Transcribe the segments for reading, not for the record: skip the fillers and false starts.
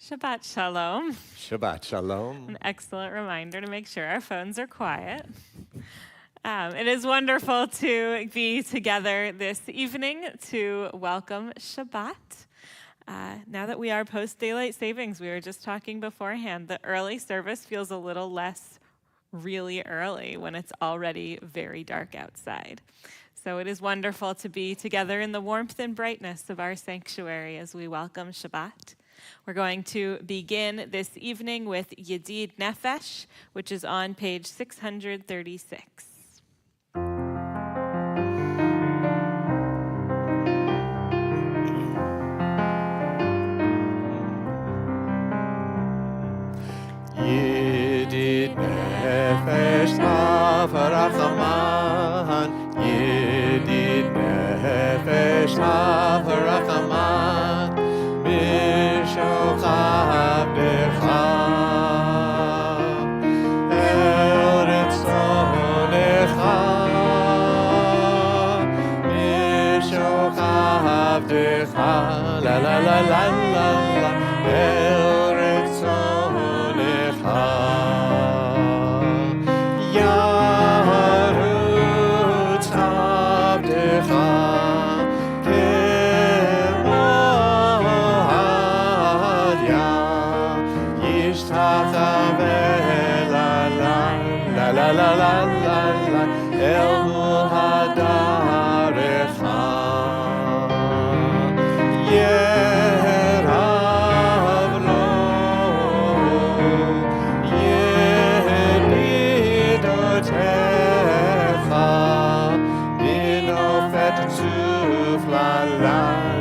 Shabbat Shalom. Shabbat Shalom. An excellent reminder to make sure our phones are quiet. It is wonderful to be together this evening to welcome Shabbat. Now that we are post-daylight savings, we were just talking beforehand, the early service feels a little less really early when it's already very dark outside. So it is wonderful to be together in the warmth and brightness of our sanctuary as we welcome Shabbat. We're going to begin this evening with Yedid Nefesh, which is on page 636. Yedid Nefesh Avarachaman, Yedid Nefesh Avarachaman, Mishochav Decha, El Ritzonecha, Mishochav Decha, la la la la la la, El Ritzonecha, Yarut Abdecha, la la la la la El Muhadarecha Yerav lo Yedidotecha Binofet Tuf la la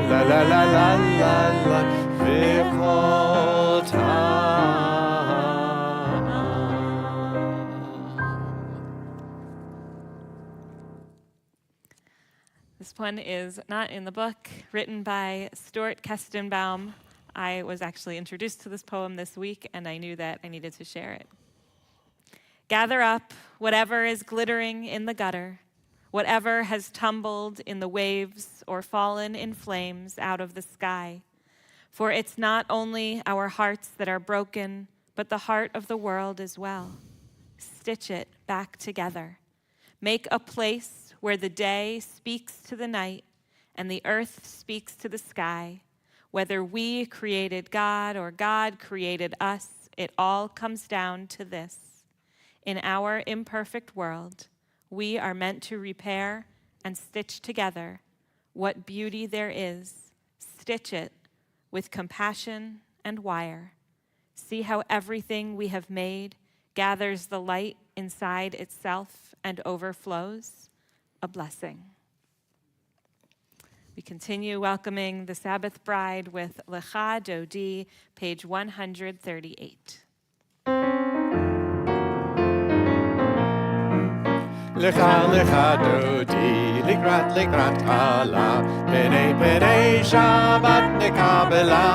la la la la la la V'chol This one is not in the book, written by Stuart Kestenbaum. I was actually introduced to this poem this week, and I knew that I needed to share it. Gather up whatever is glittering in the gutter, whatever has tumbled in the waves or fallen in flames out of the sky. For it's not only our hearts that are broken, but the heart of the world as well. Stitch it back together. Make a place where the day speaks to the night and the earth speaks to the sky. Whether we created God or God created us, it all comes down to this. In our imperfect world, we are meant to repair and stitch together what beauty there is. Stitch it with compassion and wire. See how everything we have made gathers the light inside itself and overflows. A blessing. We continue welcoming the Sabbath bride with Lecha Dodi, page 138. Lecha lecha Dodi, likrat likrat kala, penei penei Shabbat nekabela.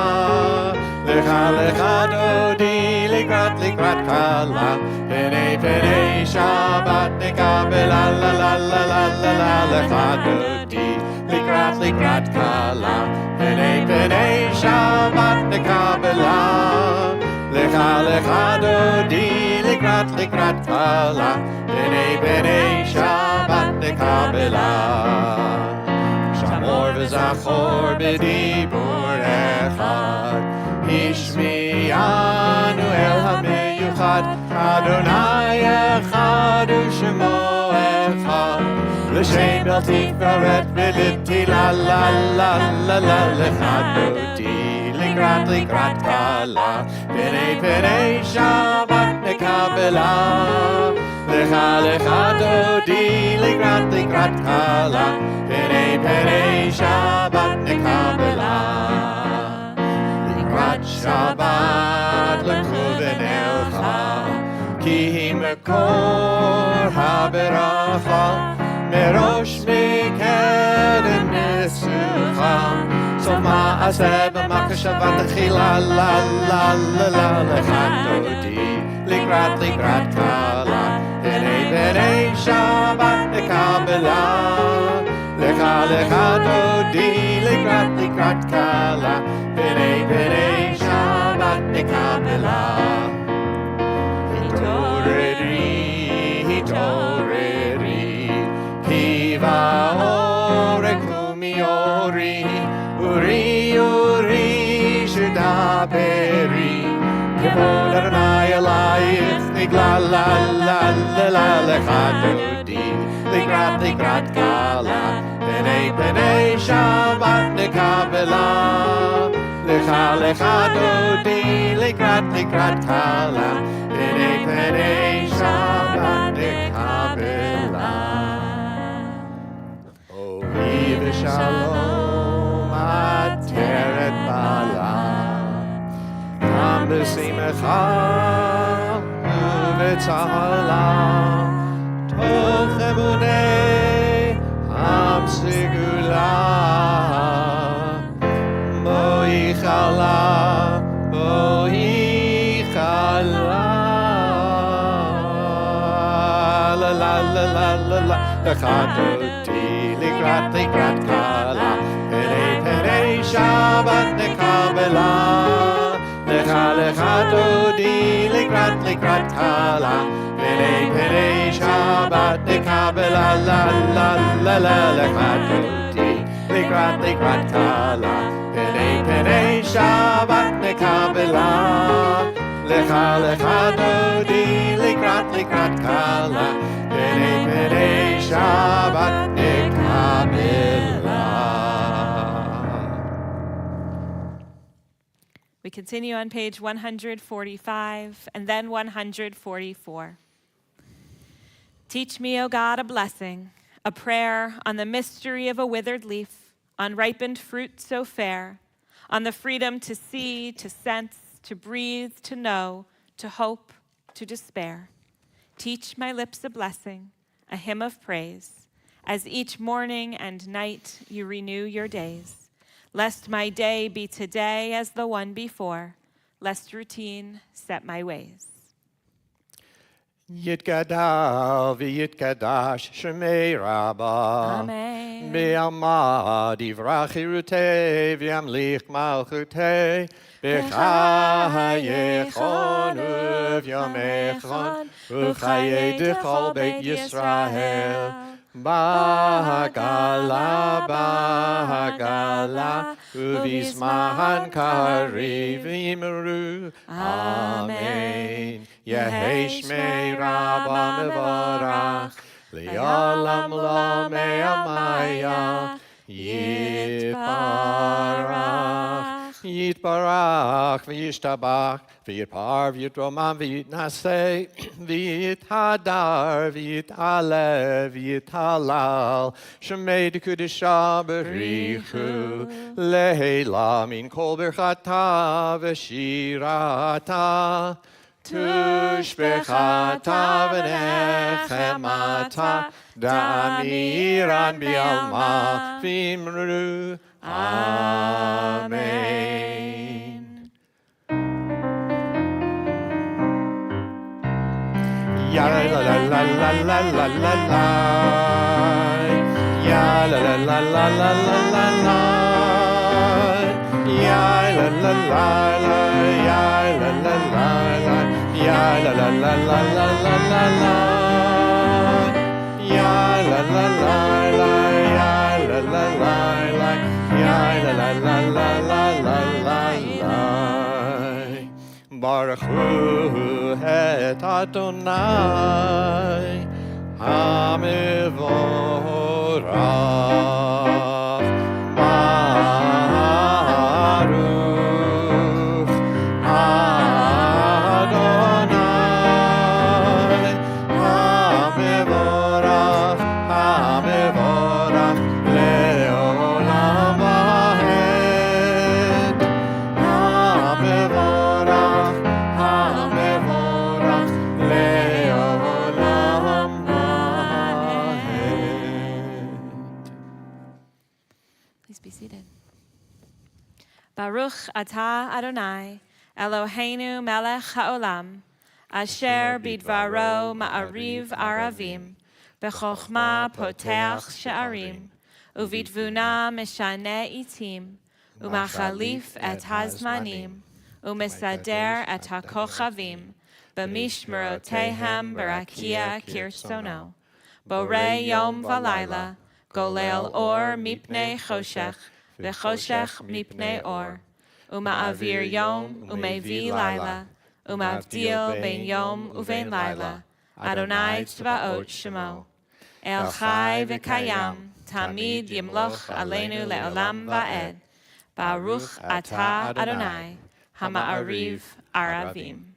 Lecha lecha Dodi, likrat likrat kala, penei penei Shabbat nekabela, la la la la la la. Lecha Dodi, likrat likrat kala, penei penei Shabbat nekabela. Lecha lecha Dodi, likrat likrat kala, penei penei Shabbat nekabela. Shamor v'zachor b'dibur echad, Ishmiyanu el ha-meyuchad echad, Adonai echad u'shemo echad. L'shem el tiferet v'liti la la la la la l'chadodi likrat kala Penei Shabbat nekabela Lecha dodi likrat kala Penei Shabbat nekabela Likrat Shabbat l'kuvenelcha Ki hi mekor haberacha Merosh mikadem nesucha So ma'aseh b'makashavat achila la la la la L'chadodi likrat kala Penei Shabbat nekabela Lecha dodi likrat kala Penei Shabbat nekabela Hitoreri Kiva ore kumiori Uri shadaberi Kevod Adonai alayich Nigla la la la la Lechadodi likrat kala Penei Shabbat nekabela Lecha dodi likrat kala Penei Shabbat nekabela Ohi v'shalom ateret bala Kam b'simecha u'v'tzahala Toch emunei am sigula Bo'ichala La la la la la la L'chadodi likrat kala Penei Shabbat nekabela Lecha dodi likrat kala Penei Shabbat nekabela la la la la L'chadodi likrat kala Penei Shabbat nekabela Lecha dodi likrat kala Penei Shabbat nekabela. We continue on page 145 and then 144. Teach me, O God, a blessing, a prayer on the mystery of a withered leaf, on ripened fruit so fair, on the freedom to see, to sense, to breathe, to know, to hope, to despair. Teach my lips a blessing, a hymn of praise, as each morning and night you renew your days. Lest my day be today as the one before, lest routine set my ways. Yitgadal v'yitgadash shemei Rabbah. Amen. Be'amad yivrach hirutei v'yamlich malchutei. B'chayechon u'v'yomechon u'chayei d'chol beit Yisrael. Bahagala, u'v'zman kari v'yimru. Amen. Yehi shmei Rabbah mevorach, li'olam lo me'amaya, Yitbarach, v'yishtabach, v'yitpar, v'yitroman, v'yitnaseh, v'yithadar, v'yitale, v'yitalal, shemei d'kudisha b'richu, le'ela min kol birchata v'shirata, tushbechata v'nechemata, damiran bi'alma v'imru. Amen. Ya la la la la la la la la. Ya la la la la la la la la. Ya la la la la. Ya la la la la. Ya la la la la la la la la. Ya la la la la. Ya la la la la. Ya la la la la la la la la. Baruchu et Adonai HaMevorach Baruch Adonai HaMevorach HaMevorach Leolam Vaed HaMevorach HaMevorach Leolam Vaed. Please be seated. Baruch atah Adonai, Eloheinu melech haolam, asher bidvaro ma'ariv aravim, b'chochma poteach she'arim, uvitvuna meshane itim, umachalif et hazmanim, umesader et hakochavim, b'mishmerotehem barakia kirtsono, borei yom v'layla, golel or mipnei choshech, v'choshech mipnei or, uma'avir yom umevi laila, umavdil ben yom uven laila, Adonai tzvaot shemo. El chai v'kayam, tamid yimloch aleinu le'olam va'ed. Baruch atah Adonai, hama'ariv aravim.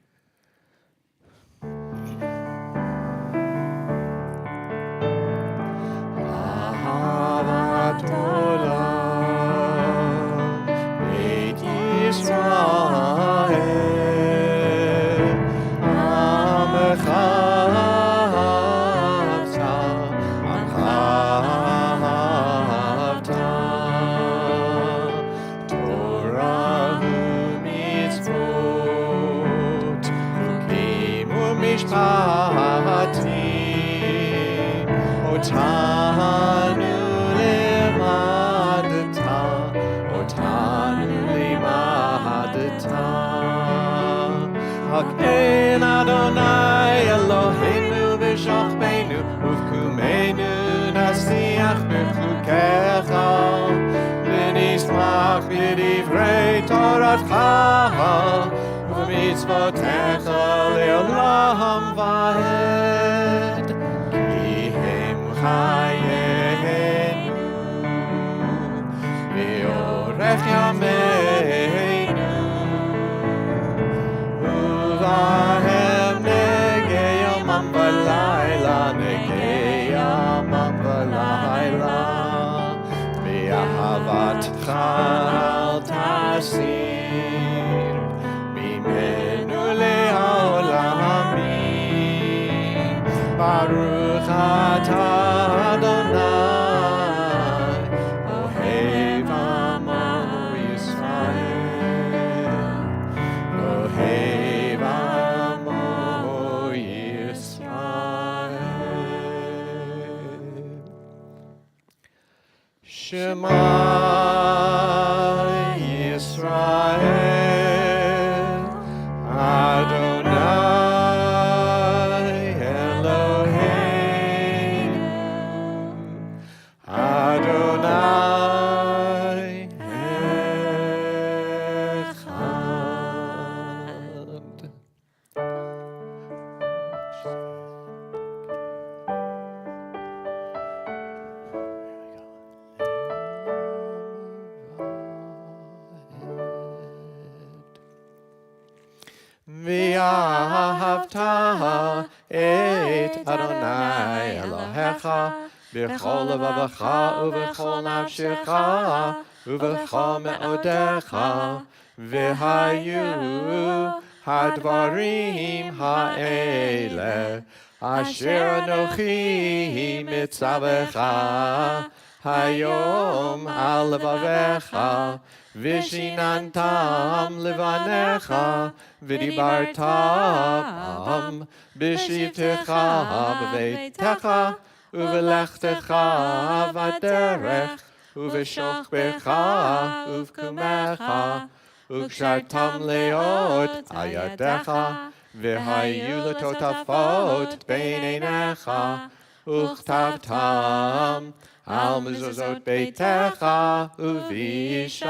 Ahavat olam, Beit Yisrael, Amecha avta, Torah u'mitzvot, Chukim u'mishpatim, Otanu limadta, Otanu limadta. Hakein Adonai Eloheinu b'shachbeinu, uvkumeinu nasiach b'chukecha, v'nismach b'divrei toratcha, u'mitzvotecha le'olam vaed. Ki hem chayenu, v'orech yameinu, uvahem negei yomam v'layla, negei yomam v'layla. V'ahavatcha al tasir, mimenu le'olamim. Baruch atah Adonai, ohev amo Yisrael, ohev amo Yisrael. Shema Yisrael, Adonai Eloheinu, Adonai Echad. V'ahavta et Adonai Elohecha b'chol levavecha u'v'chol nafshecha u'v'chol me'odecha, v'hayu hadvarim ha'ele asher anochi mitzavecha hayom al levavecha, v'shinantam levanecha, v'dibartam b'shivtecha b'veitecha, u'v'lechtecha v'aderech, u'v'shochbecha u'v'kumecha, u'kshartam leot ayadecha, v'hayu letotafot bein einecha, וכתבתם על מזוזות ביתך ובשעריך,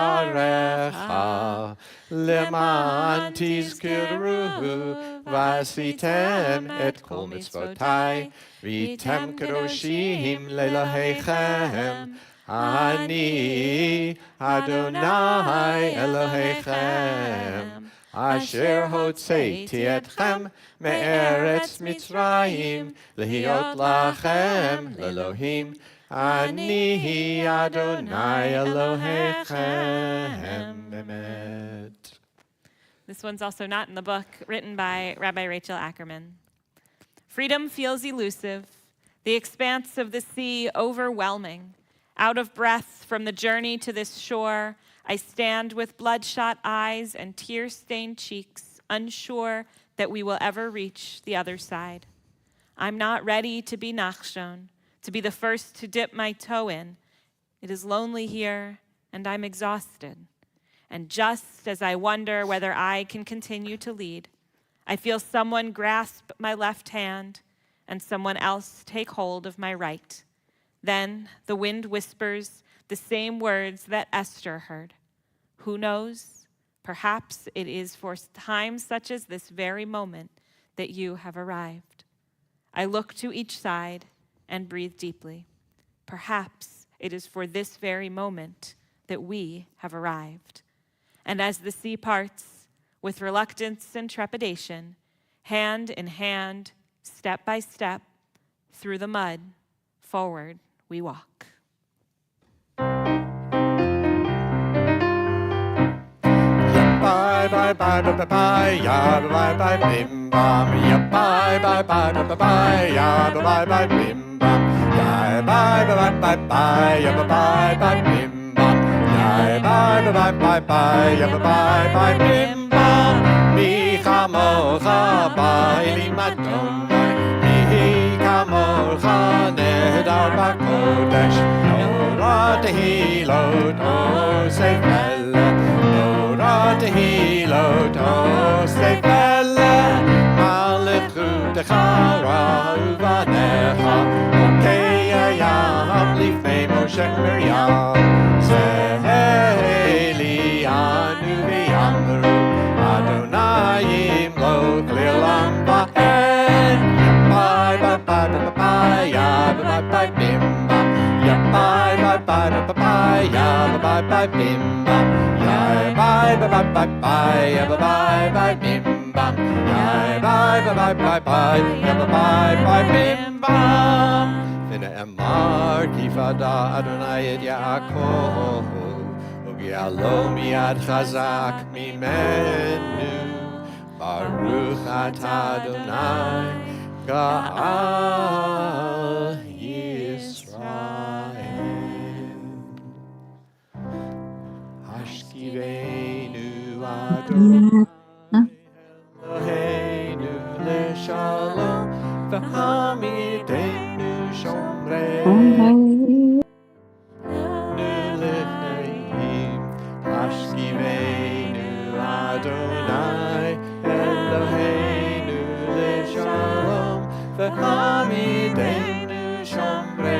למען תזכרו ועשיתם את כל מצוותי, והייתם קדושים לאלוהיכם. אני אדוני אלוהיכם, אשר הוצאתי אתכם מארץ מצרים, להיות לכם לאלוהים. אני אדוני אלוהיכם באמת. This one's also not in the book, written by Rabbi Rachel Ackerman. Freedom feels elusive, the expanse of the sea overwhelming. Out of breath from the journey to this shore, I stand with bloodshot eyes and tear-stained cheeks, unsure that we will ever reach the other side. I'm not ready to be Nachshon, to be the first to dip my toe in. It is lonely here, and I'm exhausted. And just as I wonder whether I can continue to lead, I feel someone grasp my left hand and someone else take hold of my right. Then the wind whispers the same words that Esther heard. Who knows? Perhaps it is for times such as this very moment that you have arrived. I look to each side and breathe deeply. Perhaps it is for this very moment that we have arrived. And as the sea parts, with reluctance and trepidation, hand in hand, step by step, through the mud, forward we walk. Bye bye bye bye bye ya bye bye bim bam ya bye bye bye bye bye ya bye bye bim bam ya bye bye bye bye ya bye bye bim bam ya bye bye bye bye ya bye bye bim bam mi chamocha ba'ili madonai mi chamocha nedar b'kodesh Nora tehilot osef Tehilot osefele Malchutecha ra'uvanecha Okei hayam lifnei Moshe Miriam Zeheli anu v'yamru Adonai yimloch li'olam va'ed Bye bye bye bye bye ya bye bye bim bam Ya bye bye bye bye bye ya bye bye bim bam Bye bye bye bye bye bye bye bye bim bam bye bye bye bye bye bye bye bim bam ונאמר כי פדה אדוני את יעקב וגיאלו מיד חזק ממנו ברוך אתה אדוני גאל ישראל השכיבנו אדוני אלוהינו לשלום והעמידנו שומרנו לפניהם השכיבנו אדוני אלוהינו לשלום והעמידנו שומרנו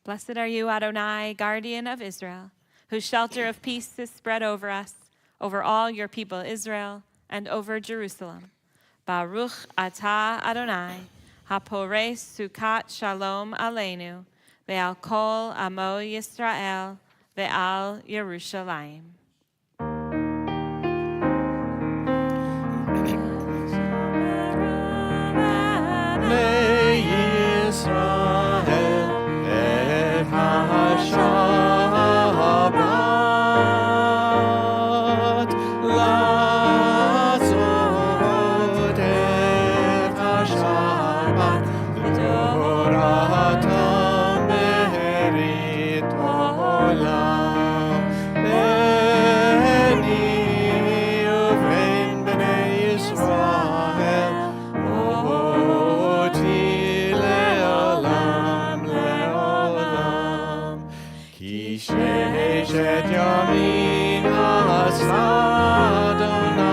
Blessed are you, Adonai, guardian of Israel, whose shelter of peace is spread over us, over all your people Israel, and over Jerusalem. Baruch atah Adonai, haporei sukat shalom aleinu, ve'al kol amo Yisrael, ve'al Yerushalayim. Israel et ha-Shabbat לעשות את השבת תורתם ברית עולם ביני ובין בני ישראל אותי לעולם לעולם כי ששת ימים עשה אדוני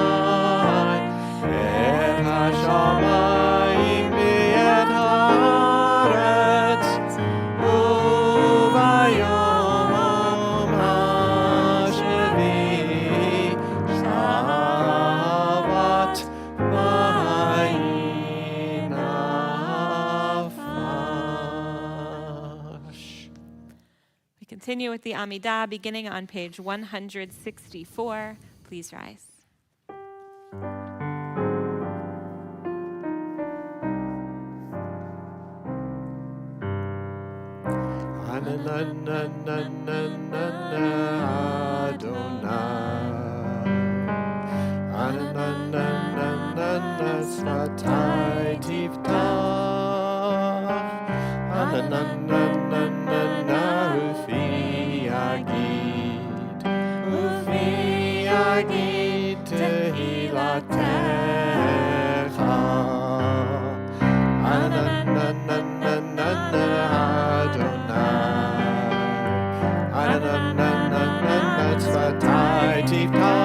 את השמיים ואת הארץ וביום השביעי שבת וינפש. We continue with the Amidah, beginning on page 164. Please rise. שפתי תפתח, ופי יגיד תהילתך. אדוני, שפתי תפתח,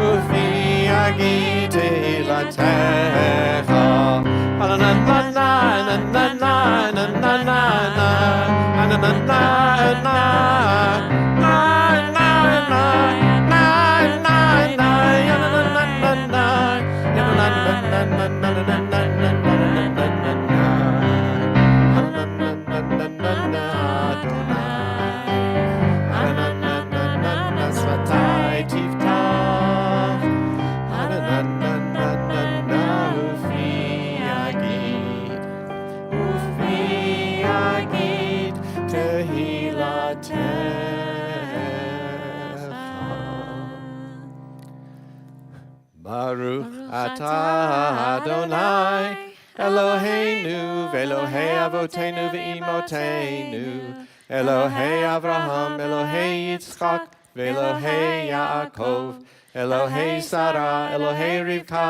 ופי יגיד תהילתך. Baruch atah Adonai Eloheinu ve'Elohei Avotenu ve'imotenu Elohei Avraham, Elohei Yitzchak ve'Elohei Yaakov Elohei Sarah, Elohei Rivka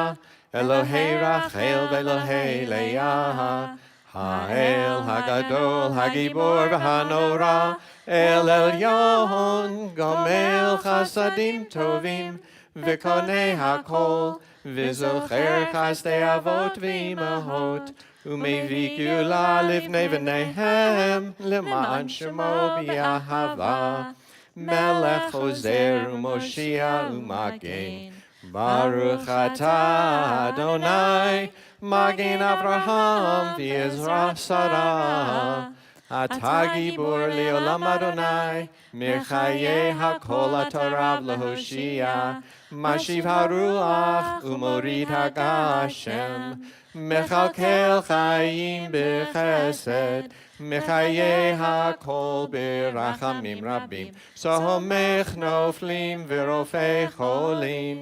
Elohei Rachel ve'Elohei Leah Ha'el Hagadol Hagibor v'Hanora El Elyon Gomel Chasadim Tovim V'konei hakol, v'zocher chasdei avot v'imahot, u'mevik gula livnei v'neihem, l'ma'an shemo b'yahava, melech ozer u'moshia u'magen. Baruch atah Adonai, magen Avraham v'Yezrach Sarah. Atah gibor le'olam Adonai, mirchayei hakol atarav lehoshia. Mashiv haruach umorid hagashem, mechalkel chayim bechesed, mechayei hakol berachamim rabim, sohomech noflim v'rofei cholim,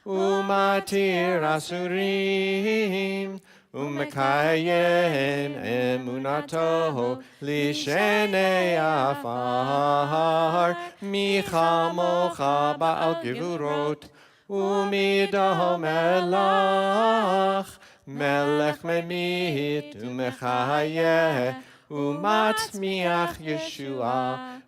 umatir asurim, umekayem emunato lishenei afar, michamocha ba'al gevurot, umidaho melach, melech memit umechayeh, umatmiach Yeshua,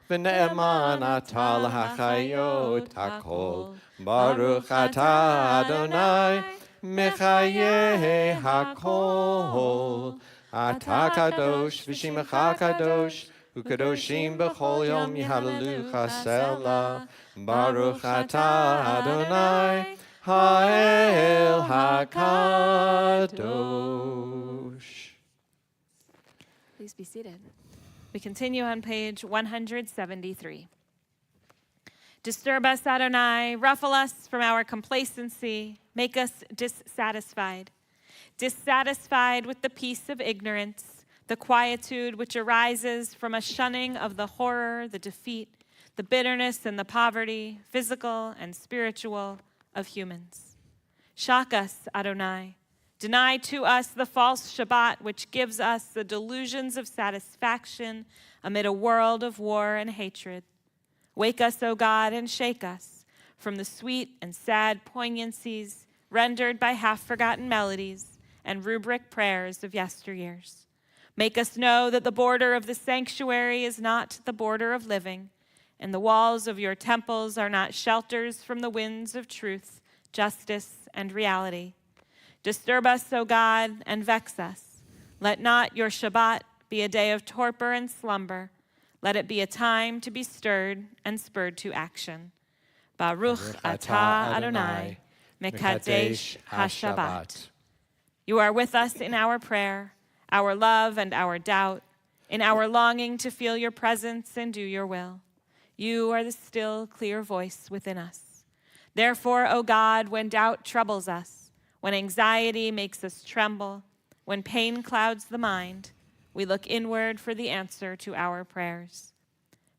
v'ne'eman ata l'hachayot hakol. Baruch atah Adonai, מחיי הכל. אתה קדוש ושמך קדוש, וקדושים בכל יום יהללוך סלה. ברוך אתה אדוני, האל הקדוש. Please be seated. We continue on page 173. Disturb us, Adonai, ruffle us from our complacency, make us dissatisfied. Dissatisfied with the peace of ignorance, the quietude which arises from a shunning of the horror, the defeat, the bitterness and the poverty, physical and spiritual, of humans. Shock us, Adonai. Deny to us the false Shabbat which gives us the delusions of satisfaction amid a world of war and hatred. Wake us, O God, and shake us from the sweet and sad poignancies rendered by half-forgotten melodies and rubric prayers of yesteryears. Make us know that the border of the sanctuary is not the border of living, and the walls of your temples are not shelters from the winds of truth, justice, and reality. Disturb us, O God, and vex us. Let not your Shabbat be a day of torpor and slumber. Let it be a time to be stirred and spurred to action. Baruch atah Adonai, Mekadesh HaShabbat. You are with us in our prayer, our love and our doubt, in our longing to feel your presence and do your will. You are the still, clear voice within us. Therefore, O God, when doubt troubles us, when anxiety makes us tremble, when pain clouds the mind, we look inward for the answer to our prayers.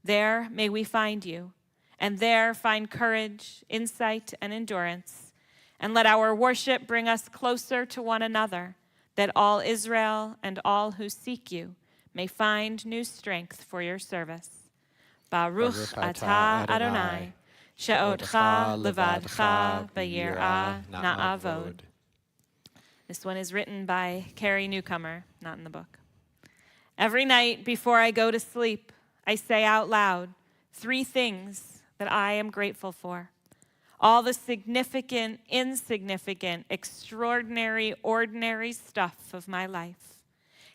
There may we find you, and there find courage, insight, and endurance, and let our worship bring us closer to one another, that all Israel and all who seek you may find new strength for your service. Baruch atah Adonai, she'otcha levadcha b'yirah na'avod. This one is written by Carrie Newcomer, not in the book. Every night before I go to sleep, I say out loud 3 things that I am grateful for. All the significant, insignificant, extraordinary, ordinary stuff of my life.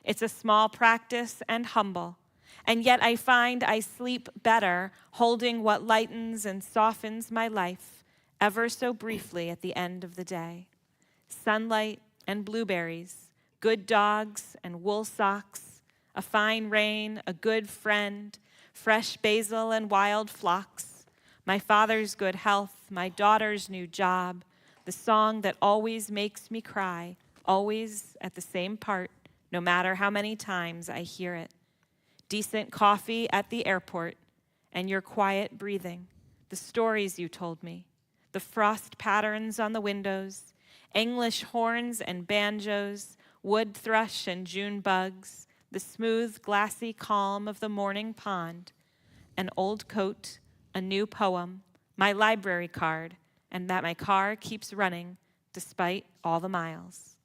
It's a small practice and humble, and yet I find I sleep better holding what lightens and softens my life ever so briefly at the end of the day. Sunlight and blueberries, good dogs and wool socks, a fine rain, a good friend, fresh basil and wild phlox, my father's good health, my daughter's new job, the song that always makes me cry, always at the same part, no matter how many times I hear it. Decent coffee at the airport, and your quiet breathing, the stories you told me, the frost patterns on the windows, English horns and banjos, wood thrush and June bugs, the smooth, glassy calm of the morning pond, an old coat, a new poem, my library card, and that my car keeps running despite all the miles.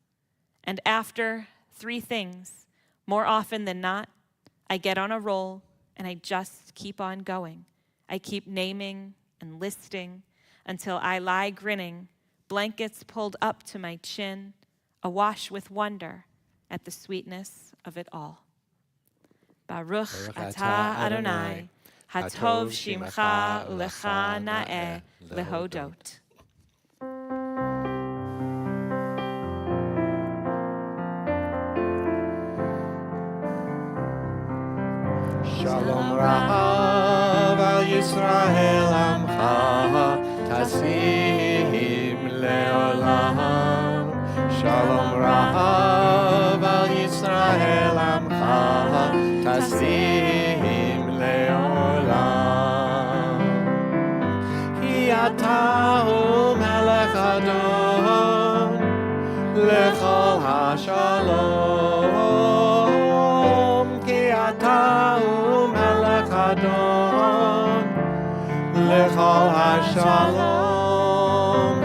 And after 3 things, more often than not, I get on a roll and I just keep on going. I keep naming and listing until I lie grinning, blankets pulled up to my chin, awash with wonder at the sweetness of it all. Baruch atah Adonai, hatov shimcha ulecha na'eh lehodot. Shalom Rav al Yisrael Amcha Tasim Leolam. Shalom Rav al Yisrael Amcha Tasim Leolam. Ki atahu melech Adon lechol hashalom. Ki atahu melech Adon lechol hashalom.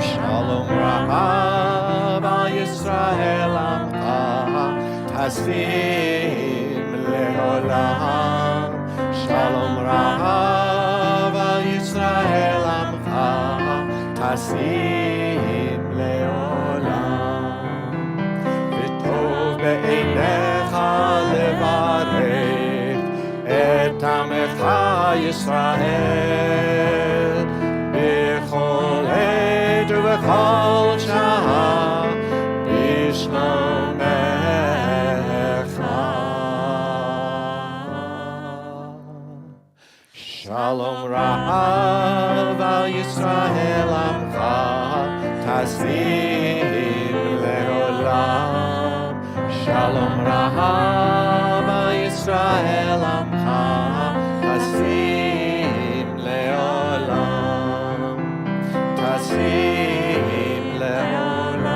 Shalom Rav al Yisrael Amcha Tasim Leolam. Shalom Rav al Yisrael Amcha Tasim Leolam. Yisrael b'chol עת ובכל שעה בשלומך. Shalom Rahav al Yisrael Amcha Tasim Leolam. Shalom Rahav al Yisrael Amcha Tasim Leolam. Tasim Leolam.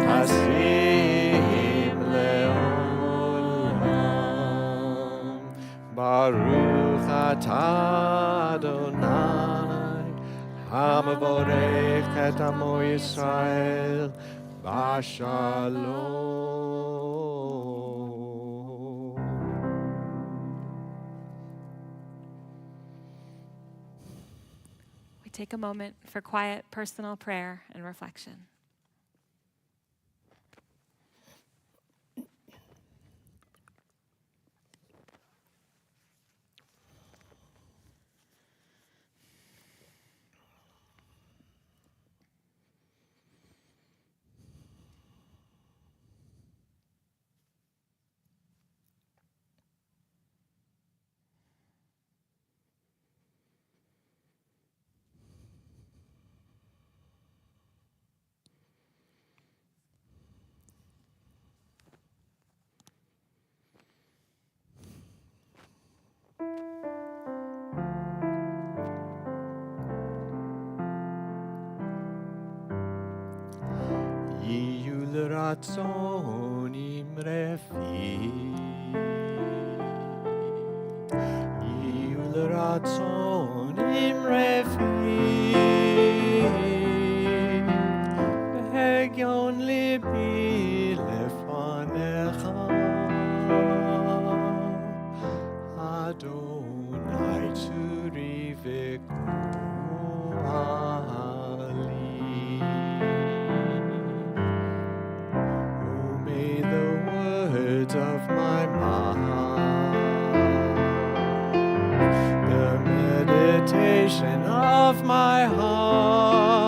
Tasim Leolam. Baruch atah Adonai hamavorech et amo Yisrael b'shalom. We take a moment for quiet personal prayer and reflection. יהיו לרצון אמרפי, יהיו לרצון אמרפי, והגיון ליבי לפניך, אדוני צורי וגואלי. Words of my mouth, the meditation of my heart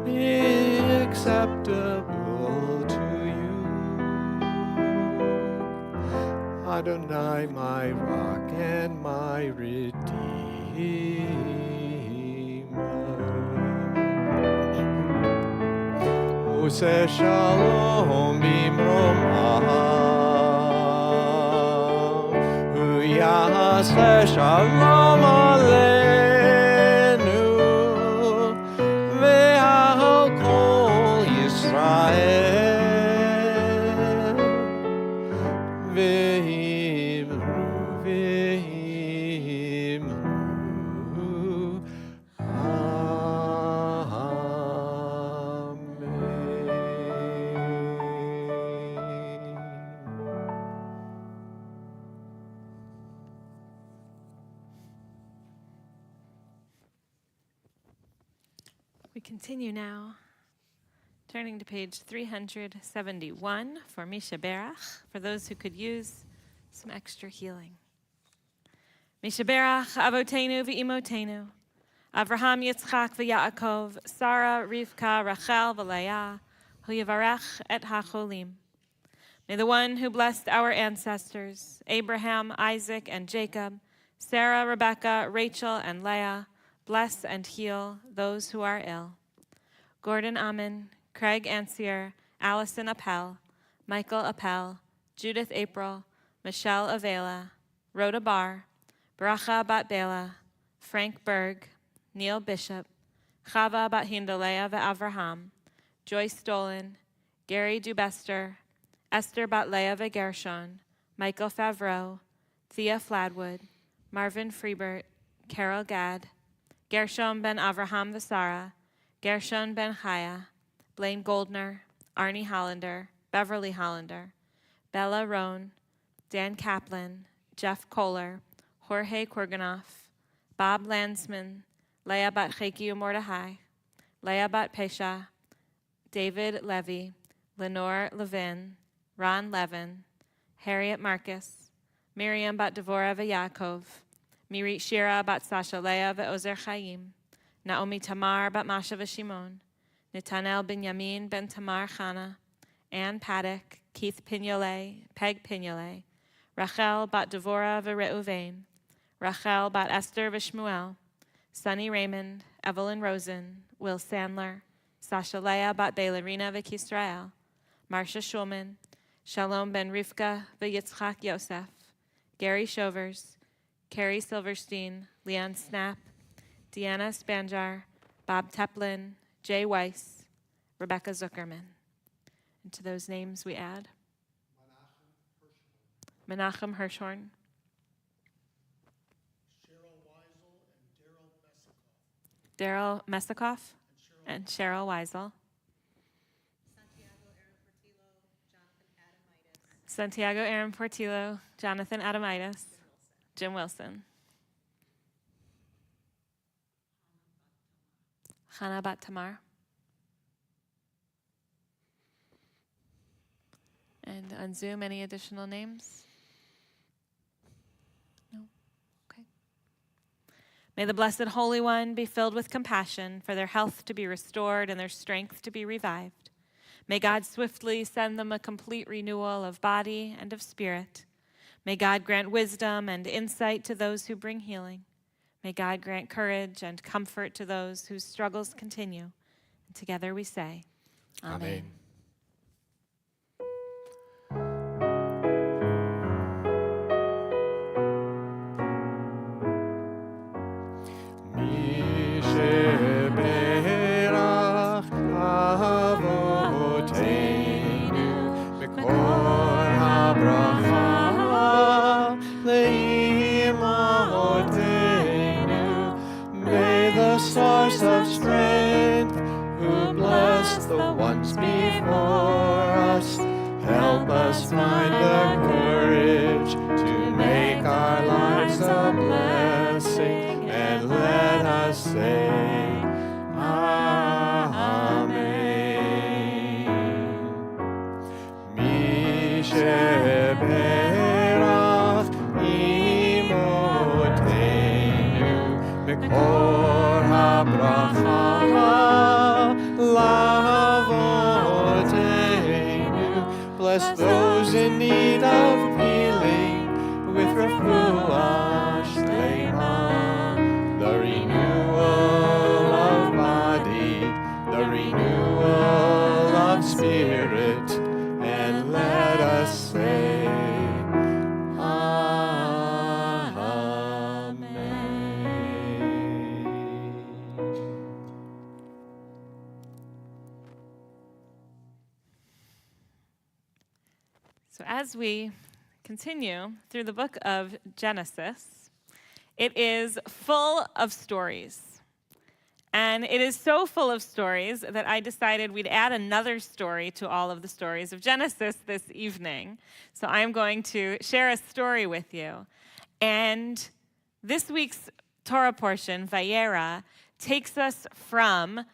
be acceptable to you, Adonai, my rock and my redeemer. Use shalom bimromav, uyase shalom aleinu, ve'al kol Yisrael, ve'imru, ve'imru, We continue now, turning to page 371 for Misha Berach, for those who could use some extra healing. Misha Berach, Avotenu v'imotenu, Avraham, Yitzchak v'Yaakov, Sarah, Rivka, Rachel v'Leah, hu yivarech et hacholim. May the one who blessed our ancestors, Abraham, Isaac, and Jacob, Sarah, Rebekah, Rachel, and Leah, bless and heal those who are ill. Gordon Amin, Craig Ansier, Allison Appel, Michael Appel, Judith April, Michelle Avela, Rhoda Barr, Baracha Bat Bela, Frank Berg, Neil Bishop, Chava Bat Hindalea ve'Avraham, Joyce Dolan, Gary Dubester, Esther Bat Leah ve'Gershon, Michael Favreau, Thea Fladwood, Marvin Freebert, Carol Gadd, Gershon ben Avraham Vasara, Gershon ben Chaya, Blaine Goldner, Arnie Hollander, Beverly Hollander, Bella Roan, Dan Kaplan, Jeff Kohler, Jorge Kurganoff, Bob Landsman, Leah Bat Cheki Mordechai, Leah Bat Pesha, David Levy, Lenore Levin, Ron Levin, Harriet Marcus, Miriam bat Devorah v'Yaakov, Mirit Shira bat Sasha Leah v'Ozer Chaim, Naomi Tamar bat Masha v'Shimon, Netanel Binyamin ben Tamar Chana, Ann Paddock, Keith Pignole, Peg Pignole, Rachel bat Devorah v'Reuven, Rachel bat Esther v'Shmuel, Sunny Raymond, Evelyn Rosen, Will Sandler, Sasha Leah bat Bailarina v'Kisrael, Marcia Schulman, Shalom ben Rivka v'Yitzchak Yosef, Gary Shovers, Carrie Silverstein, Leon Snap, Deanna Spanjar, Bob Teplin, Jay Weiss, Rebecca Zuckerman. And to those names we add Menachem Hirschhorn, Daryl Mesikoff, and Cheryl Weisel. Santiago Aaron Portillo, Jonathan Adamitis, Jim Wilson. Hannah Bat Tamar. And on Zoom, any additional names? No? Okay. May the Blessed Holy One be filled with compassion for their health to be restored and their strength to be revived. May God swiftly send them a complete renewal of body and of spirit. May God grant wisdom and insight to those who bring healing. May God grant courage and comfort to those whose struggles continue. And together we say, Amen. Source of strength, who blessed the ones before us, help us find the courage to make our lives a blessing, and let us say, Amen. Mi sheberach imotenu mekor Bracha lavotenu. Bless those in need of healing with refuah shlema, the renewal of body, the renewal of spirit, and let us say, So as we continue through the book of Genesis, it is full of stories. And it is so full of stories that I decided we'd add another story to all of the stories of Genesis this evening. So I'm going to share a story with you. And this week's Torah portion, Vayera, takes us from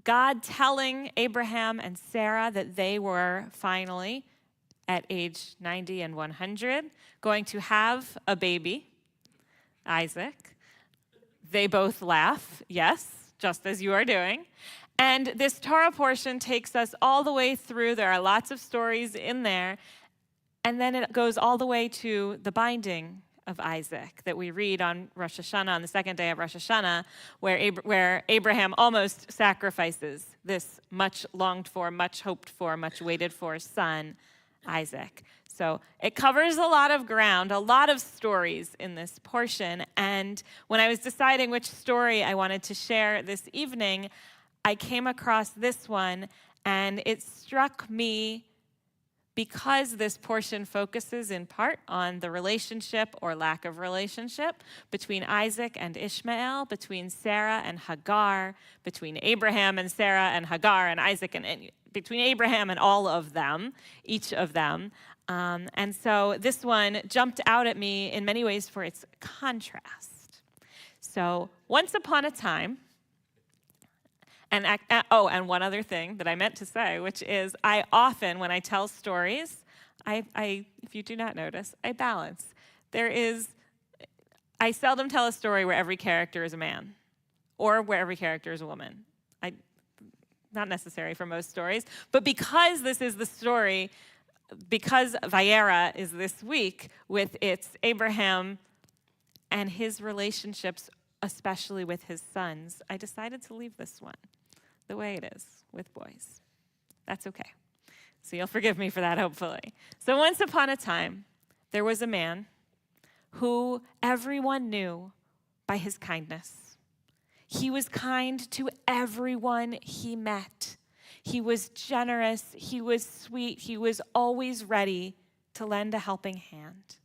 God telling Abraham and Sarah that they were finally, at age 90 and 100, going to have a baby, Isaac. They both laugh, yes, just as you are doing. And this Torah portion takes us all the way through. There are lots of stories in there. And then it goes all the way to the binding of Isaac that we read on Rosh Hashanah, on the second day of Rosh Hashanah, where Abraham almost sacrifices this much longed for, much hoped for, much waited for son, Isaac. So it covers a lot of ground, a lot of stories in this portion. And when I was deciding which story I wanted to share this evening, I came across this one, and it struck me because this portion focuses in part on the relationship or lack of relationship between Isaac and Ishmael, between Sarah and Hagar, between Abraham and Sarah and Hagar and Isaac and between Abraham and all of them, each of them. And so this one jumped out at me in many ways for its contrast. So once upon a time, and one other thing that I meant to say, which is I often, when I tell stories, I if you do not notice, I balance I seldom tell a story where every character is a man or where every character is a woman. Not necessary for most stories, but because this is the story, because Vayera is this week with its Abraham and his relationships, especially with his sons, I decided to leave this one the way it is with boys. That's okay. So you'll forgive me for that, hopefully. So once upon a time, there was a man who everyone knew by his kindness. He was kind to everyone he met. He was generous. He was sweet. He was always ready to lend a helping hand.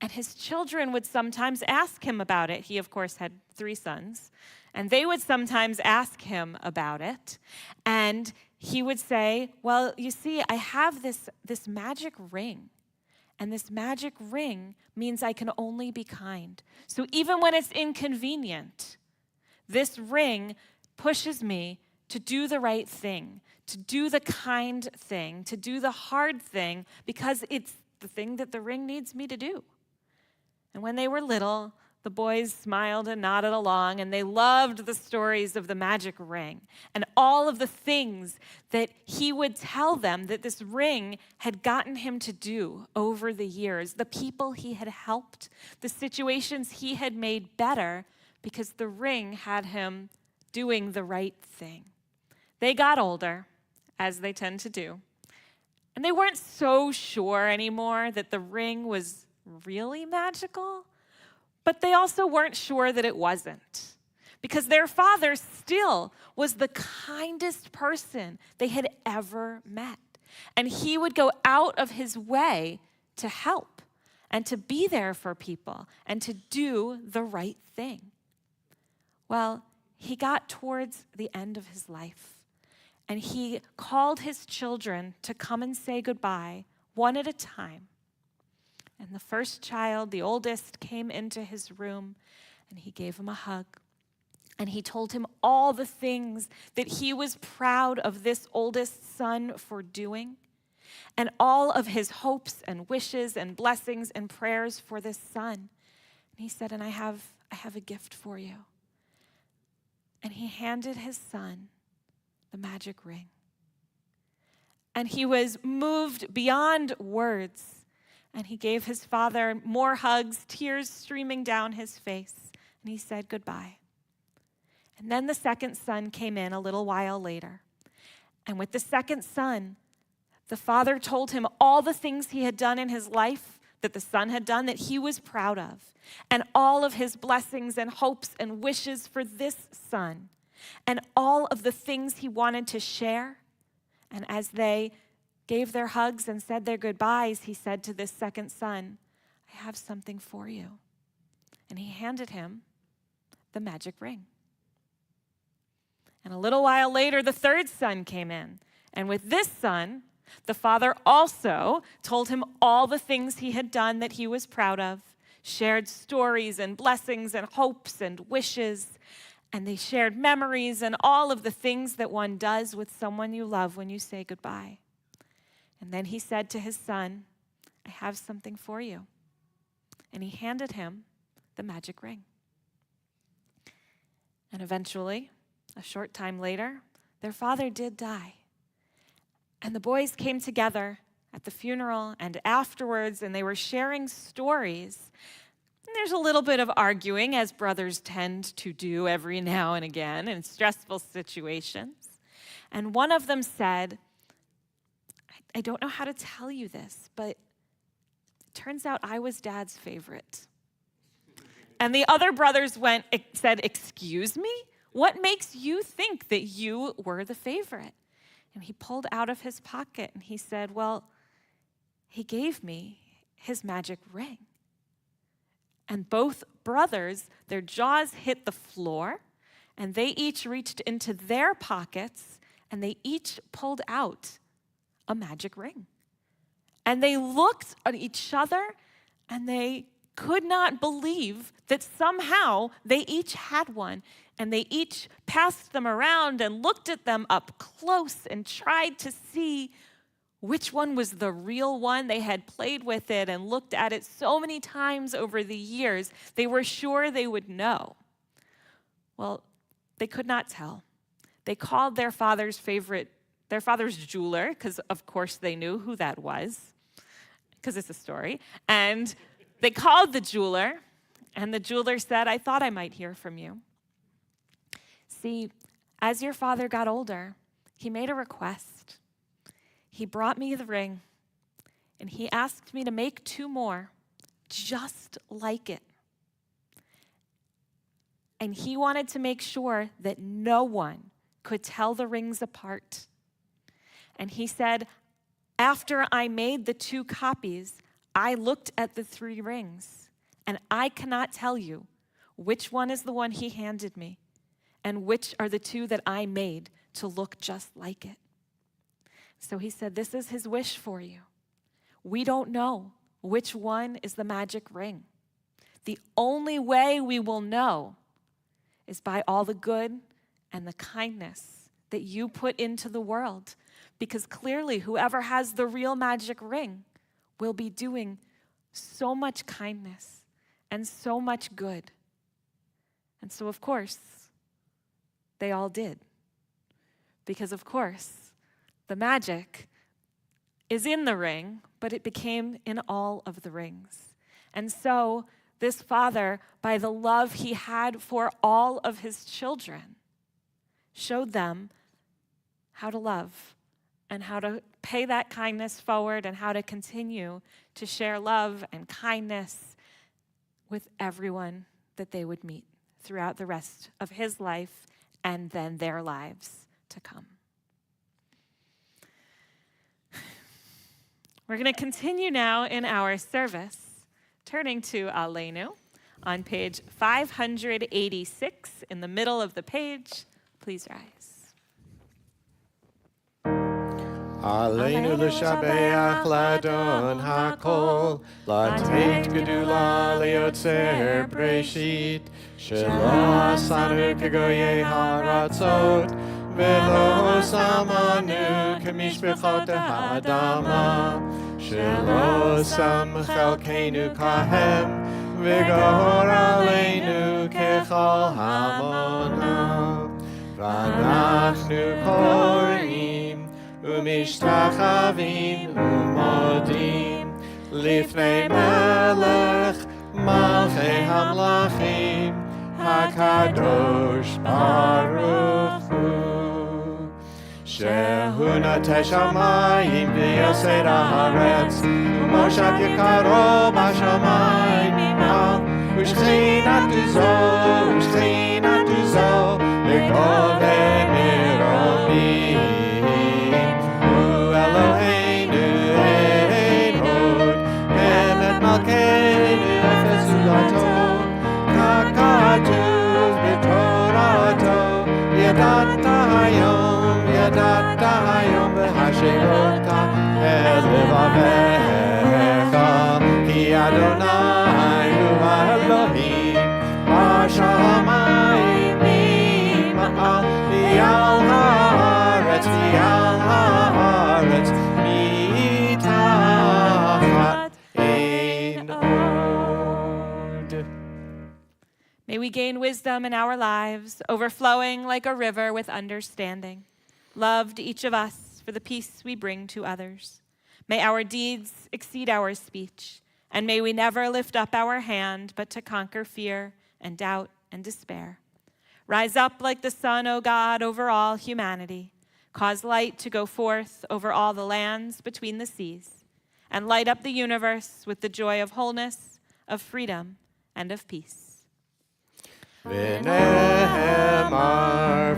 And his children would sometimes ask him about it. He, of course, had 3 sons. And they would sometimes ask him about it. And he would say, well, you see, I have this magic ring. And this magic ring means I can only be kind. So even when it's inconvenient, this ring pushes me to do the right thing, to do the kind thing, to do the hard thing, because it's the thing that the ring needs me to do. And when they were little, the boys smiled and nodded along, and they loved the stories of the magic ring and all of the things that he would tell them that this ring had gotten him to do over the years, the people he had helped, the situations he had made better, because the ring had him doing the right thing. They got older, as they tend to do, and they weren't so sure anymore that the ring was really magical, but they also weren't sure that it wasn't, because their father still was the kindest person they had ever met, and he would go out of his way to help and to be there for people and to do the right thing. Well, he got towards the end of his life, and he called his children to come and say goodbye, one at a time. And the first child, the oldest, came into his room, and he gave him a hug. And he told him all the things that he was proud of this oldest son for doing, and all of his hopes and wishes and blessings and prayers for this son. And he said, and I have a gift for you. And he handed his son the magic ring. And he was moved beyond words. And he gave his father more hugs, tears streaming down his face. And he said goodbye. And then the second son came in a little while later. And with the second son, the father told him all the things he had done in his life that the son had done that he was proud of, and all of his blessings and hopes and wishes for this son, and all of the things he wanted to share. And as they gave their hugs and said their goodbyes, he said to this second son, I have something for you. And he handed him the magic ring. And a little while later, the third son came in. And with this son, the father also told him all the things he had done that he was proud of, shared stories and blessings and hopes and wishes, and they shared memories and all of the things that one does with someone you love when you say goodbye. And then he said to his son, I have something for you. And he handed him the magic ring. And eventually, a short time later, their father did die. And the boys came together at the funeral and afterwards, and they were sharing stories. And there's a little bit of arguing, as brothers tend to do every now and again in stressful situations. And one of them said, I don't know how to tell you this, but it turns out I was Dad's favorite. And the other brothers said, excuse me? What makes you think that you were the favorite? And he pulled out of his pocket and he said, well, he gave me his magic ring. And both brothers, their jaws hit the floor, and they each reached into their pockets, and they each pulled out a magic ring. And they looked at each other, and they could not believe that somehow they each had one. And they each passed them around and looked at them up close and tried to see which one was the real one. They had played with it and looked at it so many times over the years, they were sure they would know. Well, they could not tell. They called their father's jeweler, because of course they knew who that was, because it's a story. And they called the jeweler, and the jeweler said, "I thought I might hear from you. See, as your father got older, he made a request. He brought me the ring, and he asked me to make 2 more just like it. And he wanted to make sure that no one could tell the rings apart. And he said, after I made the 2 copies, I looked at the 3 rings, and I cannot tell you which one is the one he handed me and which are the 2 that I made to look just like it." So he said, this is his wish for you. We don't know which one is the magic ring. The only way we will know is by all the good and the kindness that you put into the world. Because clearly, whoever has the real magic ring will be doing so much kindness and so much good. And so, of course, they all did. Because, of course, the magic is in the ring, but it became in all of the rings. And so, this father, by the love he had for all of his children, showed them how to love and how to pay that kindness forward and how to continue to share love and kindness with everyone that they would meet throughout the rest of his life and then their lives to come. We're going to continue now in our service, turning to Aleinu on page 586 in the middle of the page. Please rise. Aleinu l'shabeach ladon hakol, lateit gedula leotzer breshit, shelo asanu kegoyei haratzot, velo samanu kemishpechot ha'adama, shelo sam chelkeinu kahem, v'gor aleinu kechal hamona, v'anachnu korim, ומשתחווים ומודים לפני מלך מלכי המלכים הקדוש ברוך הוא שהוא נטע שמיים ויסד הארץ ומושך יקרו בשמיים ממעל ושכינתו זו בגובה מרומים ידעת היום והשאלות אל לבביך כי אדוני הוא האלוהים בשמיים ממעל ועל הארץ מתחת אין עוד. May we gain wisdom in our lives, overflowing like a river with understanding. Loved each of us for the peace we bring to others. May our deeds exceed our speech, and may we never lift up our hand but to conquer fear and doubt and despair. Rise up like the sun, O God, over all humanity. Cause light to go forth over all the lands between the seas, and light up the universe with the joy of wholeness, of freedom, and of peace. ונאמר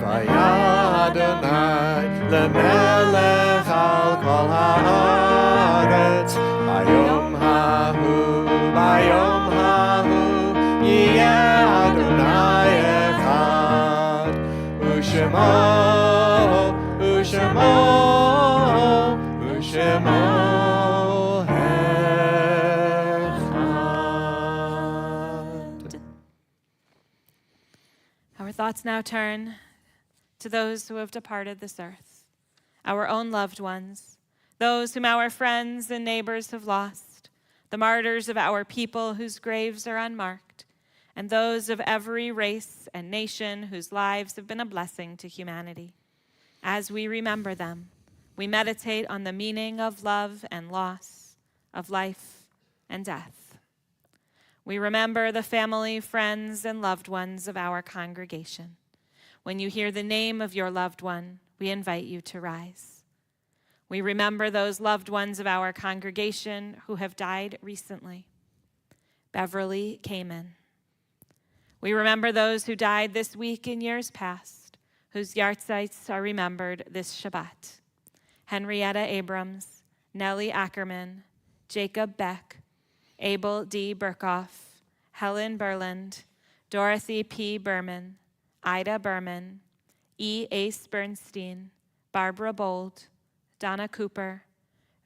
והיה אדוני למלך על כל הארץ ביום ההוא יהיה אדוני אחד ושמו Our thoughts now turn to those who have departed this earth, our own loved ones, those whom our friends and neighbors have lost, the martyrs of our people whose graves are unmarked, and those of every race and nation whose lives have been a blessing to humanity. As we remember them, we meditate on the meaning of love and loss, of life and death. We remember the family, friends, and loved ones of our congregation. When you hear the name of your loved one, we invite you to rise. We remember those loved ones of our congregation who have died recently. Beverly Kamen. We remember those who died this week in years past, whose yahrzeits are remembered this Shabbat. Henrietta Abrams, Nellie Ackerman, Jacob Beck, Abel D. Burkhoff, Helen Burland, Dorothy P. Berman, Ida Berman, E. Ace Bernstein, Barbara Bold, Donna Cooper,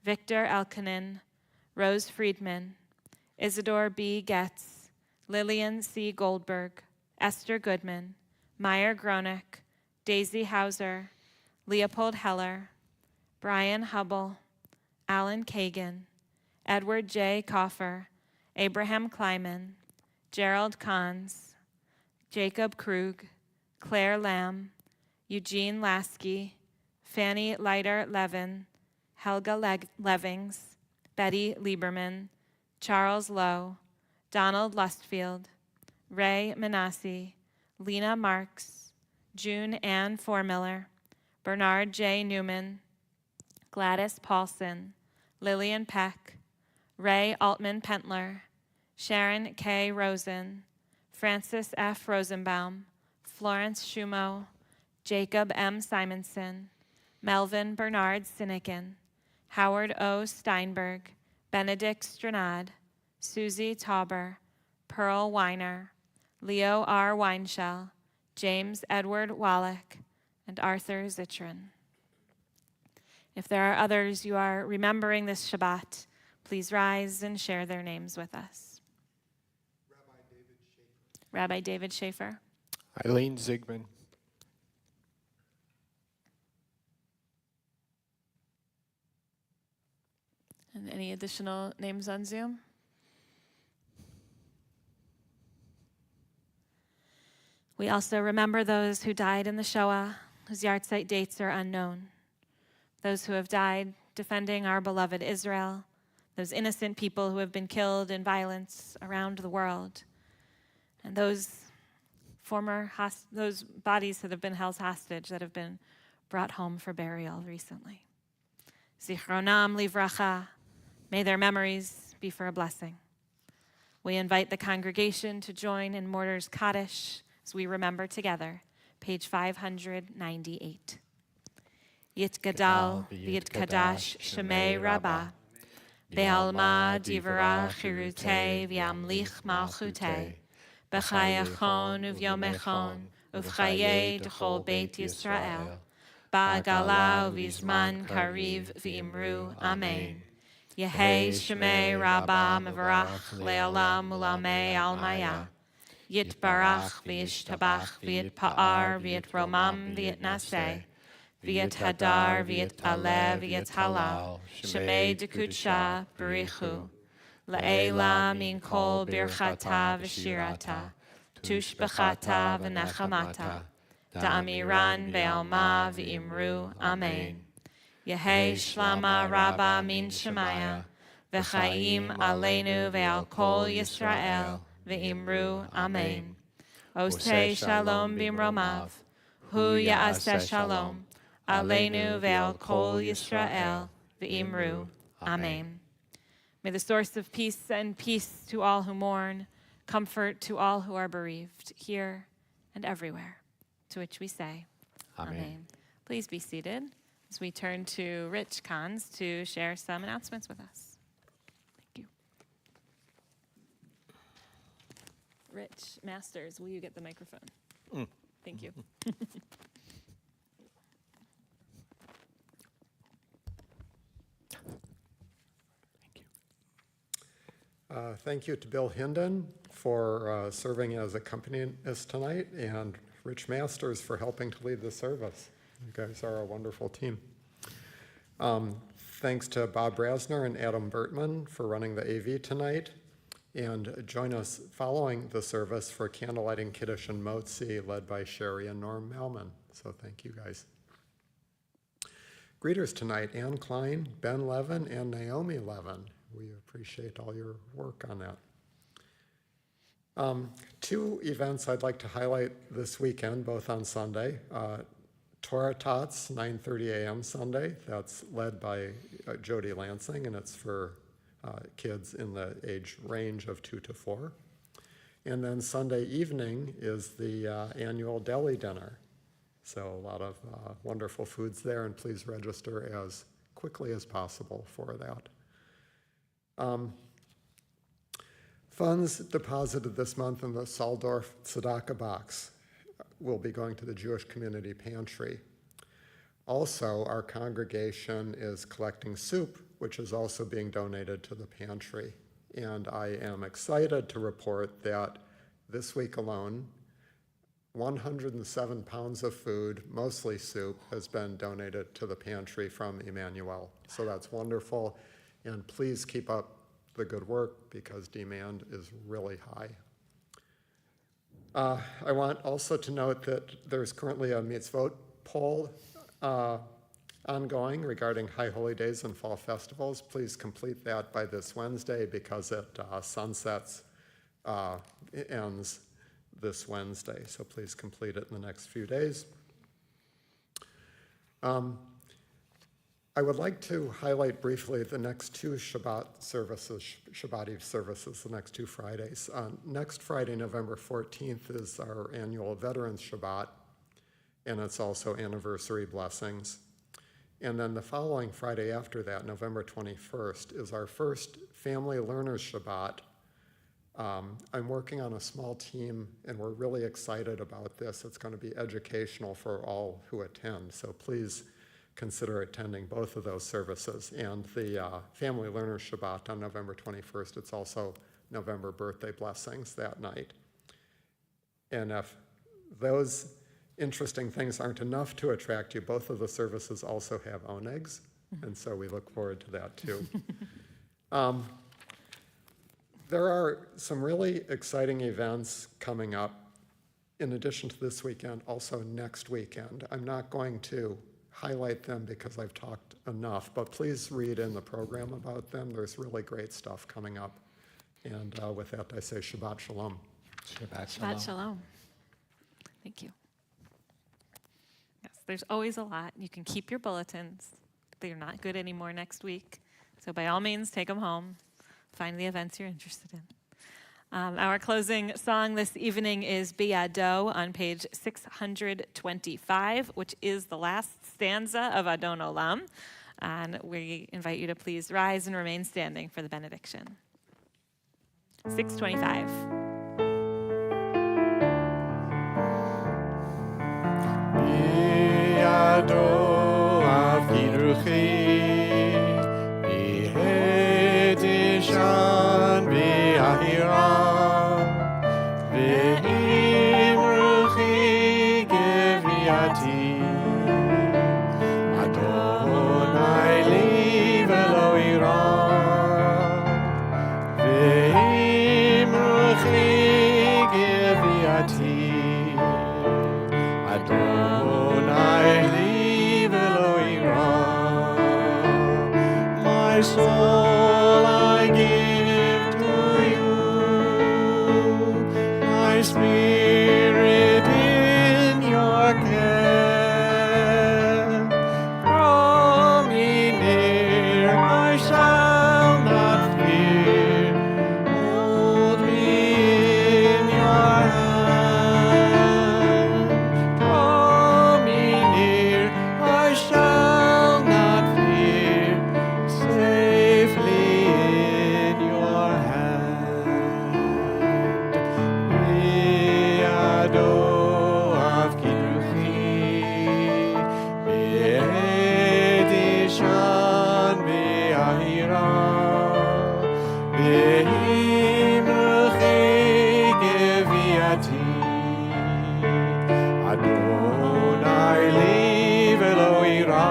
Victor Elkanin, Rose Friedman, Isidore B. Getz, Lillian C. Goldberg, Esther Goodman, Meyer Gronick, Daisy Hauser, Leopold Heller, Brian Hubble, Alan Kagan, Edward J. Coffer, Abraham Kleiman, Gerald Kahns, Jacob Krug, Claire Lamb, Eugene Lasky, Fanny Leiter-Levin, Helga Levings, Betty Lieberman, Charles Lowe, Donald Lustfield, Ray Manassi, Lena Marks, June Ann Formiller, Bernard J. Newman, Gladys Paulson, Lillian Peck, Ray Altman Pentler, Sharon K. Rosen, Francis F. Rosenbaum, Florence Schumo, Jacob M. Simonson, Melvin Bernard Sinekin, Howard O. Steinberg, Benedict Stranad, Susie Tauber, Pearl Weiner, Leo R. Weinshell, James Edward Wallach, and Arthur Zitron. If there are others you are remembering this Shabbat, please rise and share their names with us. Rabbi David Schaefer. Eileen Zigman. And any additional names on Zoom? We also remember those who died in the Shoah, whose yahrzeit dates are unknown. Those who have died defending our beloved Israel, those innocent people who have been killed in violence around the world, and those bodies that have been held hostage that have been brought home for burial recently. Zichronam livracha, may their memories be for a blessing. We invite the congregation to join in Mortar's Kaddish as we remember together, page 598. Yitgadal v'yitkadash shemei rabbah, be'alma divra chirutei v'yamlich malchutei, b'chayachon uv'yomechon uv'chayei d'chol beit Yisrael, ba'agala uv'izman kariv v'imru amen. Yehei shemei rabbah mevarach le'olam ulamei almaya, yitbarach v'yishtabach v'yitpa'ar v'yitromam v'yitnaseh, V'yit hadar, v'yit paleh, v'yit halal, shemei dekudsha, berichu, la'ela min kol birchata v'shirata, tushbechata v'nechamata, da'amiran be'alma v'imru, amen. Yehei shlama rabba min shemaya, v'chaim aleinu ve'al kol Yisrael, v'imru, amen. Osei shalom bimromav, hu ya'aseh shalom, Aleinu ve'al kol Yisrael v'imru. Amen. May the source of peace send peace to all who mourn, comfort to all who are bereaved, here and everywhere. To which we say, Amen. Please be seated as we turn to Rich Kahns to share some announcements with us. Thank you. Rich Masters, will you get the microphone? Thank you. Thank you to Bill Hinden for serving as accompanist tonight, and Rich Masters for helping to lead the service. You guys are a wonderful team. Thanks to Bob Brasner and Adam Bertman for running the AV tonight. And join us following the service for candlelighting Kiddush and Motzi, led by Sherry and Norm Malman. So thank you guys. Greeters tonight, Ann Klein, Ben Levin, and Naomi Levin. We appreciate all your work on that. Two events I'd like to highlight this weekend, both on Sunday. Torah Tots, 9:30 a.m. Sunday. That's led by Jody Lansing, and it's for kids in the age range of 2 to 4. And then Sunday evening is the annual deli dinner. So a lot of wonderful foods there, and please register as quickly as possible for that. Funds deposited this month in the Saldorf Tzedakah box will be going to the Jewish Community Pantry. Also, our congregation is collecting soup, which is also being donated to the pantry. And I am excited to report that this week alone, 107 pounds of food, mostly soup, has been donated to the pantry from Emmanuel. So that's wonderful. And please keep up the good work because demand is really high. I want also to note that there's currently a mitzvot poll ongoing regarding High Holy Days and fall festivals. Please complete that by this Wednesday because it sunsets, it ends this Wednesday. So please complete it in the next few days. I would like to highlight briefly the next two Shabbat services, Shabbat Eve services, the next two Fridays. Next Friday, November 14th, is our annual Veterans Shabbat, and it's also anniversary blessings. And then the following Friday after that, November 21st, is our first Family Learners Shabbat. I'm working on a small team, and we're really excited about this. It's going to be educational for all who attend, so please consider attending both of those services. And the Family Learners Shabbat on November 21st, it's also November birthday blessings that night. And if those interesting things aren't enough to attract you, both of the services also have onegs, and so we look forward to that too. There are some really exciting events coming up in addition to this weekend, also next weekend. I'm not going to highlight them because I've talked enough, but please read in the program about them. There's really great stuff coming up. And with that, I say Shabbat Shalom. Shabbat Shalom. Shabbat Shalom. Thank you. Yes, there's always a lot. You can keep your bulletins. They're not good anymore next week. So by all means, take them home. Find the events you're interested in. Our closing song this evening is Biyado on page 625, which is the last stanza of Adon Olam. And we invite you to please rise and remain standing for the benediction. 625. Biyado avkidruchi, bihedishan bi'ahira, ve'imruchi geviati, Adonai li velo ira, ve'imruchi geviati, Adonai li velo ira. My soul I give to you, my spirit in your care. Draw me near, I shall not fear. Hold me in your hand. Draw me near, I shall not fear. Safely in your hand. Biyado avkidruchi, be'edishan be'ahira, ve'imruchi geviati, Adonai li velo ira,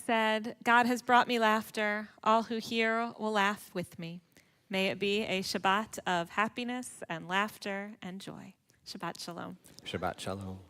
said, God has brought me laughter. All who hear will laugh with me. May it be a Shabbat of happiness and laughter and joy. Shabbat shalom. Shabbat shalom.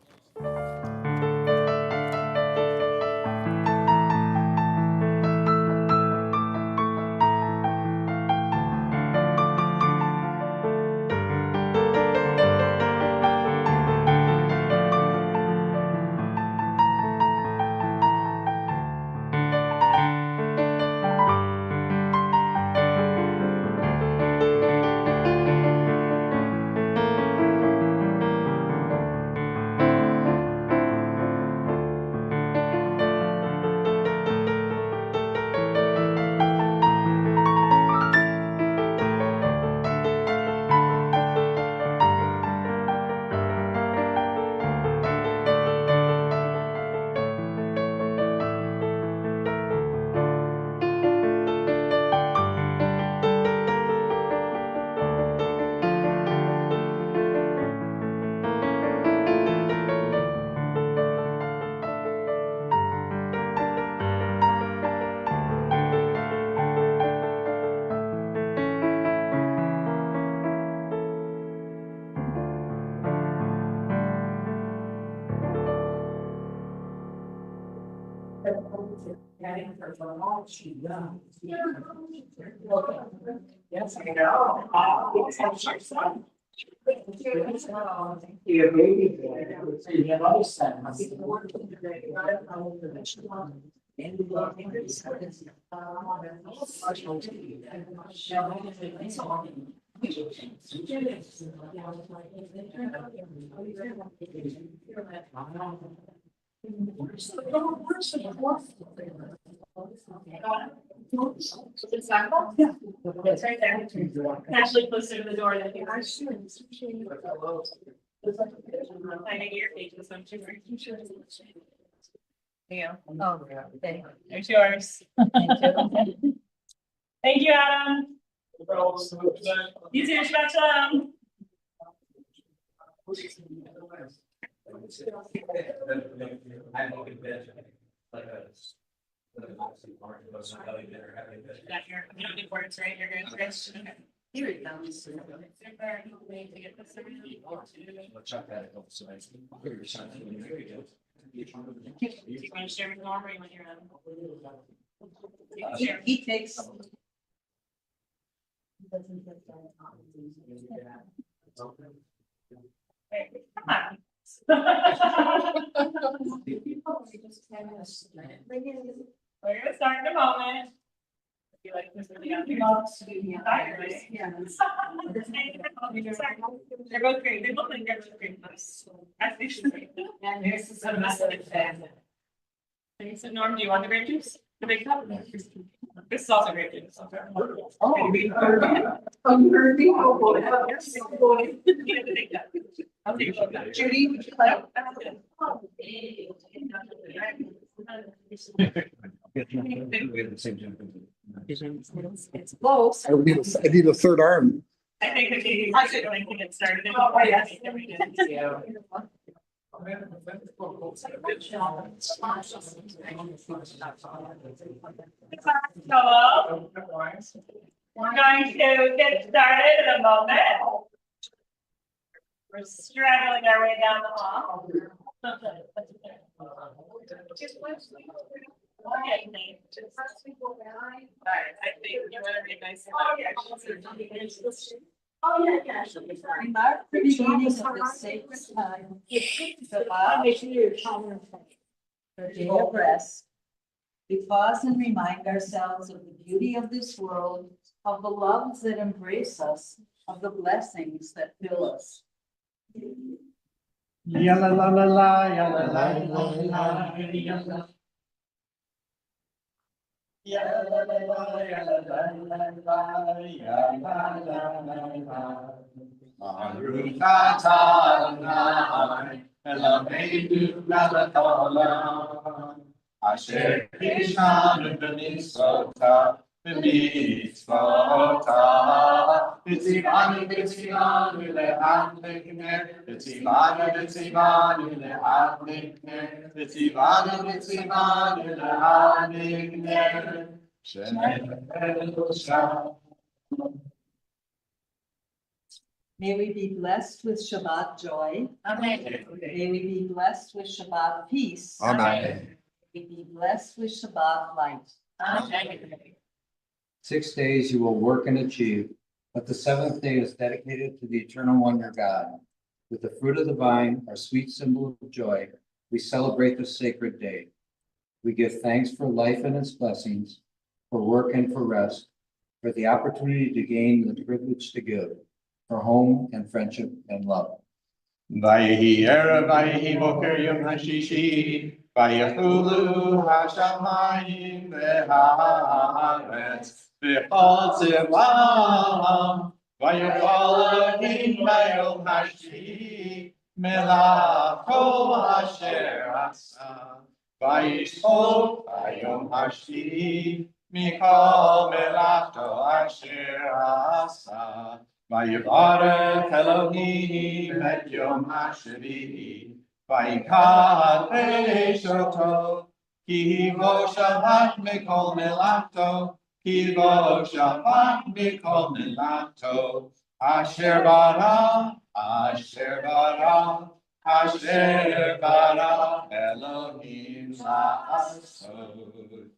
Yeah. It's right there. Actually closer to the door than you are. Finding your pages, I'm sure. Yeah. Oh, okay. There's yours. Thank you, Adam. You too, Shabbat shalom. Got your, you don't need words, right? You're good, Chris? Okay. Here it comes. Super. Need to get this over. Do you want to share with Norm or you want your own? He takes. Hey, come on. We're gonna start in a moment. You like this really on your tires? Yeah. They're both great. They look like they're both great. I think she's great. And this is a massive fan. So Norm, do you want the grape juice? The big cup? This is also grape juice. Oh. Judy, would you like? It's close. I need a third arm. I think I should going to get started. Oh, yes. Hello. We're going to get started in a moment. We're straggling our way down the hall. I think you want to read my slide. Oh, yeah. Remark the beginning of the sacred time. The day of rest. We pause and remind ourselves of the beauty of this world, of the loves that embrace us, of the blessings that fill us. Ya la la la la, ya la la la la, ya la. Ya la la la, ya la la la, ya la la la. Marukata Elamedu Galatola. Asher Krishna Nisota, Nisota, Bitsivanu, Bitsivanu, le'adlikner. Bitsivanu, Bitsivanu, le'adlikner. Bitsivanu, Bitsivanu, le'adlikner. Shalom. May we be blessed with Shabbat joy. Amen. May we be blessed with Shabbat peace. Amen. May we be blessed with Shabbat light. Amen. 6 days you will work and achieve, but the seventh day is dedicated to the eternal one your God. With the fruit of the vine, our sweet symbol of joy, we celebrate this sacred day. We give thanks for life and its blessings, for work and for rest, for the opportunity to gain the privilege to give, for home and friendship and love. Vayehi erev, vayehi boker yom hashishi, vayechulu hashamayim v'haaretz, v'chol tzivam, vayechol Elohim vayom hashi, melacho asher asa, vayishol vayom hashi, mikol melacho asher asa. Vayivarech Elohim et Yom HaShvi'i, vayikadesh oto, ki bo Shabbat mikol melachto, ki bo Shabbat mikol melachto, asher bara, asher bara, asher bara, Elohim la'asod.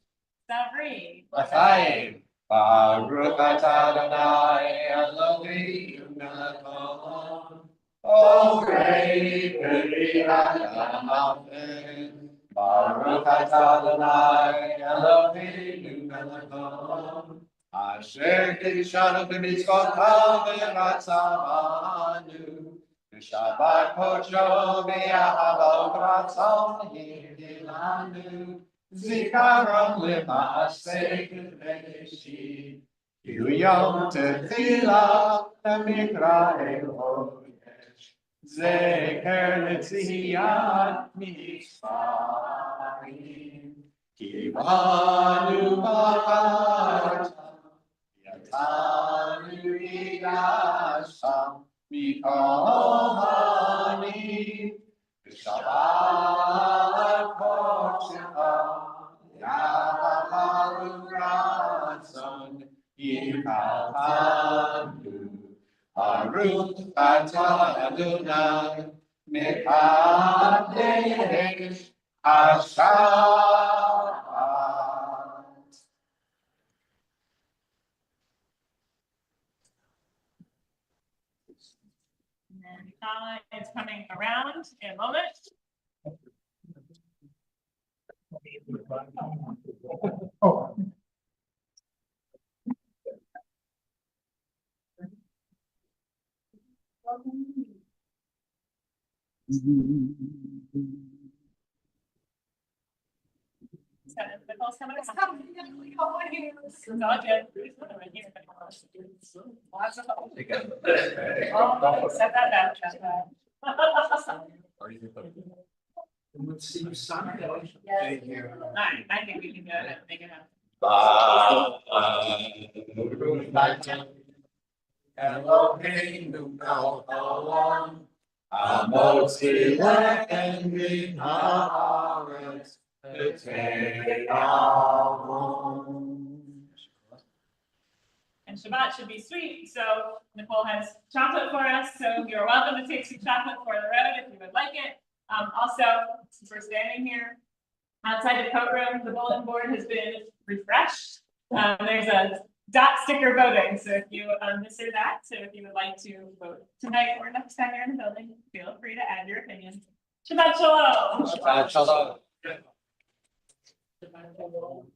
Sabri. L'chaim. Baruch atah Adonai Eloheinu melech haolam, orei peri ha'afen. Baruch atah Adonai Eloheinu melech haolam, asher kiddushanu b'mitzvotav v'ratzavanu, v'shabbat kodsho v'yahavo v'ratzon hilanu. Zikaron lema'aseh k'neishi, Yu yom tefila lemikra elohesh, Zeker letziyat mitzvahim, Kivanu ba'at, Yatanu idasham, Mikol hanim, Shabbat kodshecha, Yahalalu ratzon, Yikatanu, Baruch atah Adonai, Mekadesh Hashabbat. And Kala is coming around in a moment. Nicole's coming around. It's all good. Lots of hope. Oh, set that back. Let's see you Sunday. Thank you. Alright, I think we can do it. Make it happen. Eloheinu melech haolam, hamotzi lechem min haaretz, v'te'avon. And Shabbat should be sweet, so Nicole has chocolate for us, so you're welcome to take some chocolate for the road if you would like it. Also, since we're standing here, outside the coat room, the bulletin board has been refreshed. There's a dot sticker voting, so if you miss that, so if you would like to vote tonight or next time you're in the building, feel free to add your opinion. Shabbat shalom. Shabbat shalom. Shabbat shalom.